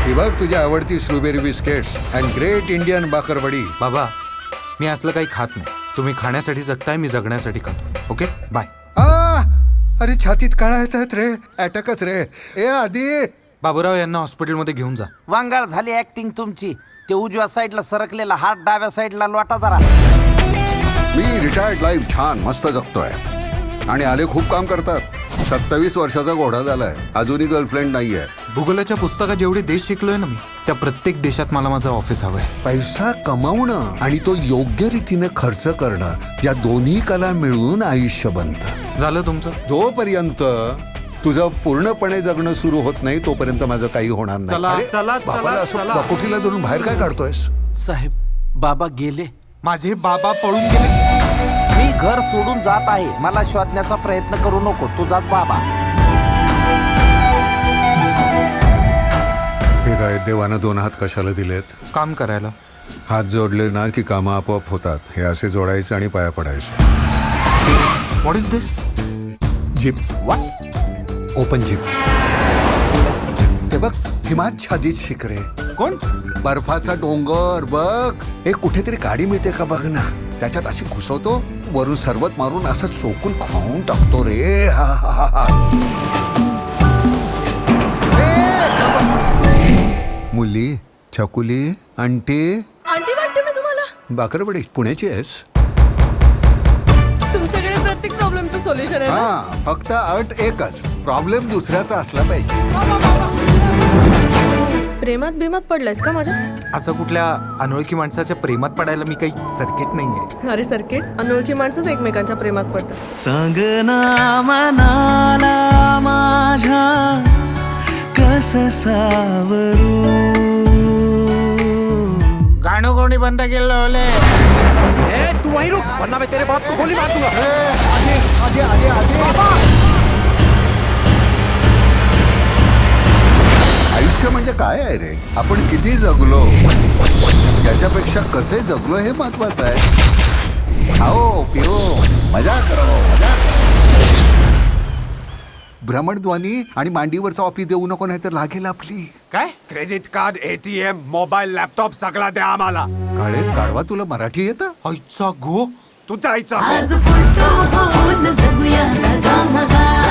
ही बघ तुझी आवडती strawberry biscuits and great Indian bakarwadi. बाबा मी असलं काही खात नाही. तुम्ही खाण्यासाठी जगताय, मी जगण्यासाठी खातो. Okay bye. अरे छातीत काळा येतात रे, अटॅकच रे. ए आधी बाबूराव यांना हॉस्पिटलमध्ये घेऊन जा. वांगाळ झाली ऍक्टिंग तुमची. ते उजव्या साईडला सरकलेला हात डाव्या साईडला लोटा जरा. मी रिटायर्ड लाईफ छान मस्त जगतोय आणि आले खूप काम करतात. 27 वर्षाचा घोडा झालाय, अजूनही गर्लफ्रेंड नाहीये. भूगोलाच्या पुस्तकात जेवढे देश शिकलोय ना मी, त्या प्रत्येक देशात मला माझं ऑफिस हवंय. पैसा कमावणं आणि तो योग्य रीतीने खर्च करणं या दोन्ही कला मिळून आयुष्य बनतं. झालं तुमचं? जोपर्यंत तुझं पूर्णपणे जगणं सुरू होत नाही तोपर्यंत माझं काही होणार नाही. चला, अरे, चला, बापाला चला, असं चला. बकोटीला धरून बाहेर काय काढतोयस? साहेब बाबा गेले. माझे बाबा पळून गेले. मी घर सोडून जात आहे. मला शोधण्याचा प्रयत्न करू नको. तुझाच बाबा. हे काय देवानं 2 हात कशाला दिलेत? काम करायला. हात जोडले ना की कामं आपोआप होतात. हे असे जोडायचे आणि पाया पडायचे. What is this? Jeep. Open jeep. ते बघ हिमाच्छादित शिखरे, कोण? बर्फाचा डोंगर बघ. हे कुठेतरी गाडी मिळते का बघ ना, त्याच्यात अशी घुसवतो, वरून सरबत मारून असं चोकून खाऊन टाकतो रे. हा हा हा हा. मुली, छकुली, आंटी. आंटी वाटते मी तुम्हाला. बाकरवडी पुण्याची आहेस? तुमच्याकडे प्रत्येक प्रॉब्लेमचं सोल्युशन आहे ना? हा, फक्त अट एकच, प्रॉब्लेम दुसऱ्याचा असला पाहिजे. प्रेमात बिमात पडलायस का माझ्या? असं कुठल्या अनोळखी माणसाच्या प्रेमात पडायला मी काही सर्किट नाहीये. अरे सर्किट, अनोळखी माणसंच एकमेकांच्या प्रेमात पडतात. सांगना मनाला माझ्या कस सावरू. गाणं कोणी बंद केलं ओले? तू वहीं रुक वरना मैं तेरे बाप को गोली मार दूंगा. आधी आधी आधी. आयुष्य म्हणजे काय आहे रे? आपण किती जगलो याच्यापेक्षा कसे जगलो हे महत्वाचं आहे. खाओ पिओ मजा करो, मजा करो. भ्रमणध्वनी आणि मांडीवरचा ऑफिस देऊ नको, नाही तर लागेल आपली. काय? Credit card, ATM, mobile, laptop सगळा द्या आम्हाला. काळे काढवा, तुला मराठी येतं? आईचा गो. तू जायचं आज फुलतो बोल जगूया जगा मगा.